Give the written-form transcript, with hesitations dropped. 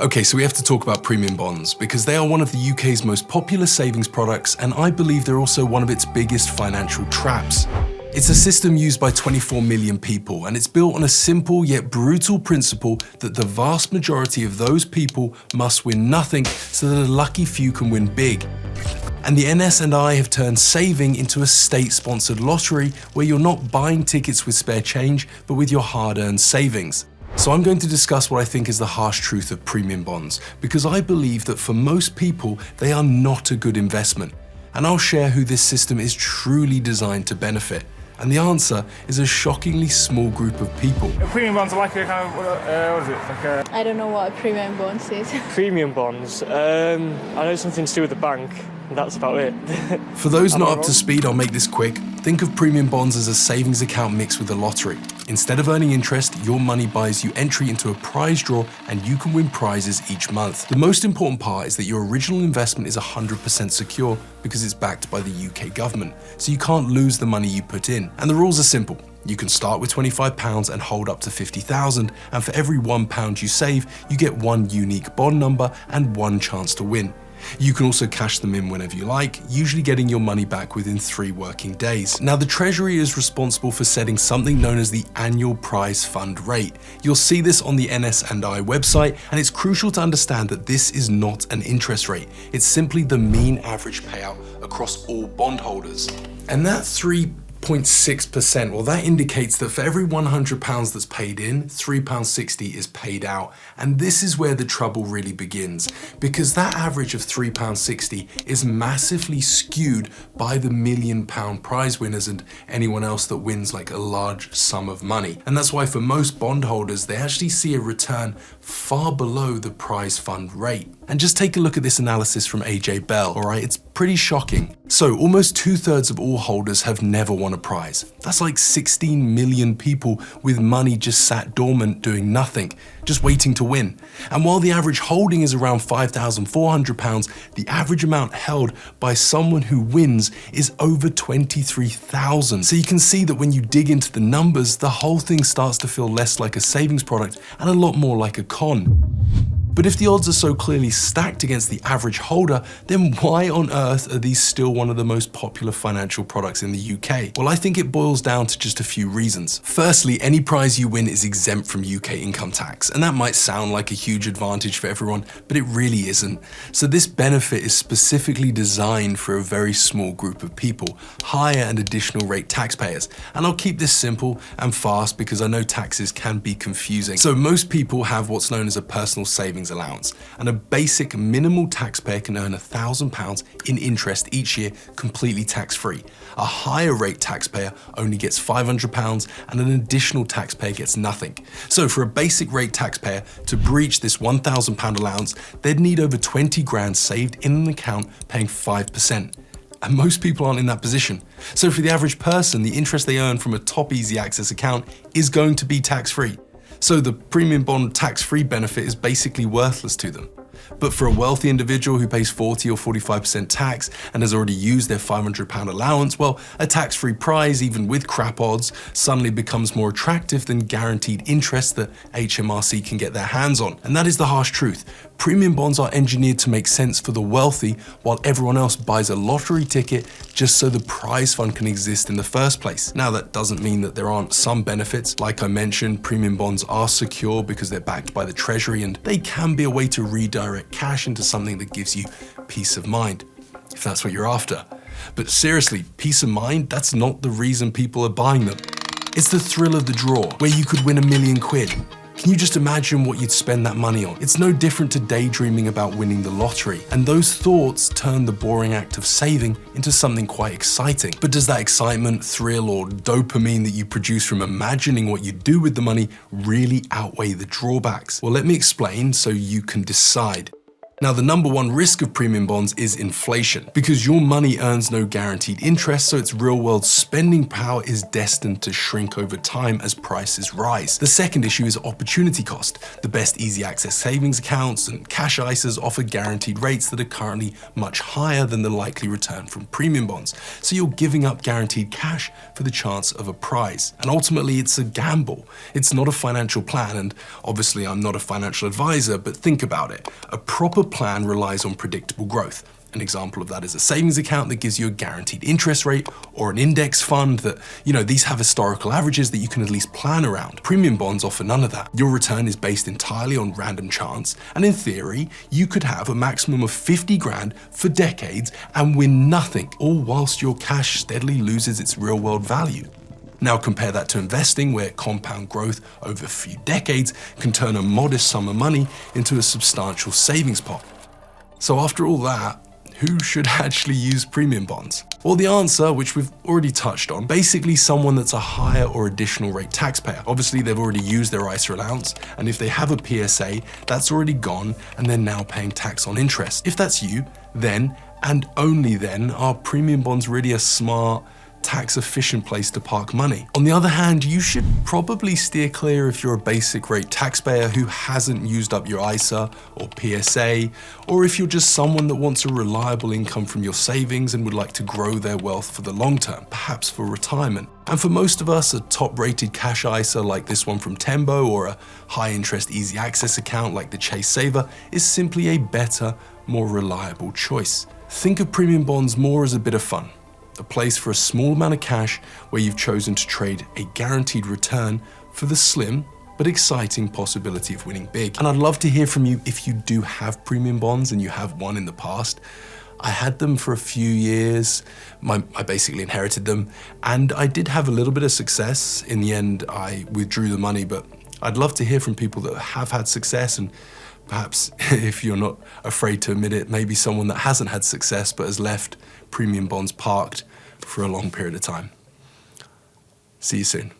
Okay, so we have to talk about premium bonds because they are one of the UK's most popular savings products, and I believe they're also one of its biggest financial traps. It's a system used by 24 million people, and it's built on a simple yet brutal principle that the vast majority of those people must win nothing so that a lucky few can win big. And the ns&i have turned saving into a state-sponsored lottery where you're not buying tickets with spare change, but with your hard-earned savings. So I'm going to discuss what I think is the harsh truth of premium bonds, because I believe that for most people, they are not a good investment. And I'll share who this system is truly designed to benefit. And the answer is a shockingly small group of people. Premium bonds are like a kind of, what is it? Like I don't know what a premium bond is. Premium bonds? I know something to do with the bank. That's about it. For those not up to speed, I'll make this quick. Think of premium bonds as a savings account mixed with a lottery. Instead of earning interest, your money buys you entry into a prize draw and you can win prizes each month. The most important part is that your original investment is 100% secure because it's backed by the UK government, so you can't lose the money you put in. And the rules are simple. You can start with £25 and hold up to 50,000, and for every £1 you save, you get one unique bond number and one chance to win. You can also cash them in whenever you like, usually getting your money back within 3 working days. Now, the Treasury is responsible for setting something known as the annual prize fund rate. You'll see this on the ns&i website, and it's crucial to understand that this is not an interest rate. It's simply the mean average payout across all bondholders. And that 3.6%, well, that indicates that for every £100 that's paid in, £3.60 is paid out. And this is where the trouble really begins, because that average of £3.60 is massively skewed by the £1 million prize winners and anyone else that wins like a large sum of money. And that's why for most bondholders, they actually see a return far below the prize fund rate. And just take a look at this analysis from AJ Bell, alright? It's pretty shocking. So almost 2/3 of all holders have never won a prize. That's like 16 million people with money just sat dormant doing nothing, just waiting to win. And while the average holding is around £5,400, the average amount held by someone who wins is over 23,000. So you can see that when you dig into the numbers, the whole thing starts to feel less like a savings product and a lot more like a con. But if the odds are so clearly stacked against the average holder, then why on earth are these still one of the most popular financial products in the UK? Well, I think it boils down to just a few reasons. Firstly, any prize you win is exempt from UK income tax, and that might sound like a huge advantage for everyone, but it really isn't. So this benefit is specifically designed for a very small group of people, higher and additional rate taxpayers. And I'll keep this simple and fast because I know taxes can be confusing. So most people have what's known as a personal savings allowance, and a basic minimal taxpayer can earn £1,000 in interest each year completely tax-free. A higher rate taxpayer only gets £500 and an additional taxpayer gets nothing. So for a basic rate taxpayer to breach this £1,000 allowance, they'd need over 20 grand saved in an account paying 5%. And most people aren't in that position. So for the average person, the interest they earn from a top easy access account is going to be tax-free. So the premium bond tax-free benefit is basically worthless to them. But for a wealthy individual who pays 40 or 45% tax and has already used their £500 allowance, well, a tax-free prize, even with crap odds, suddenly becomes more attractive than guaranteed interest that HMRC can get their hands on. And that is the harsh truth. Premium bonds are engineered to make sense for the wealthy, while everyone else buys a lottery ticket just so the prize fund can exist in the first place. Now, that doesn't mean that there aren't some benefits. Like I mentioned, premium bonds are secure because they're backed by the Treasury, and they can be a way to redirect cash into something that gives you peace of mind, if that's what you're after. But seriously, peace of mind, that's not the reason people are buying them. It's the thrill of the draw, where you could win £1 million. Can you just imagine what you'd spend that money on? It's no different to daydreaming about winning the lottery. And those thoughts turn the boring act of saving into something quite exciting. But does that excitement, thrill, or dopamine that you produce from imagining what you do with the money really outweigh the drawbacks? Well, let me explain so you can decide. Now, the number one risk of premium bonds is inflation, because your money earns no guaranteed interest, so its real-world spending power is destined to shrink over time as prices rise. The second issue is opportunity cost. The best easy access savings accounts and cash ISAs offer guaranteed rates that are currently much higher than the likely return from premium bonds, so you're giving up guaranteed cash for the chance of a prize. And ultimately, it's a gamble. It's not a financial plan, and obviously I'm not a financial advisor, but think about it. A proper plan relies on predictable growth. An example of that is a savings account that gives you a guaranteed interest rate, or an index fund that, these have historical averages that you can at least plan around. Premium bonds offer none of that. Your return is based entirely on random chance, and in theory, you could have a maximum of 50 grand for decades and win nothing, all whilst your cash steadily loses its real world value. Now compare that to investing, where compound growth over a few decades can turn a modest sum of money into a substantial savings pot. So after all that, who should actually use premium bonds? Well, the answer, which we've already touched on, basically someone that's a higher or additional rate taxpayer. Obviously, they've already used their ISA allowance, and if they have a PSA, that's already gone, and they're now paying tax on interest. If that's you, then, and only then, are premium bonds really a smart, tax-efficient place to park money? On the other hand, you should probably steer clear if you're a basic rate taxpayer who hasn't used up your ISA or PSA, or if you're just someone that wants a reliable income from your savings and would like to grow their wealth for the long term, perhaps for retirement. And for most of us, a top-rated cash ISA like this one from Tembo, or a high-interest easy access account like the Chase Saver, is simply a better, more reliable choice. Think of premium bonds more as a bit of fun. A place for a small amount of cash where you've chosen to trade a guaranteed return for the slim but exciting possibility of winning big. And I'd love to hear from you if you do have premium bonds and you have one in the past. I had them for a few years. I basically inherited them, and I did have a little bit of success. In the end, I withdrew the money, but I'd love to hear from people that have had success, and perhaps, if you're not afraid to admit it, maybe someone that hasn't had success but has left premium bonds parked for a long period of time. See you soon.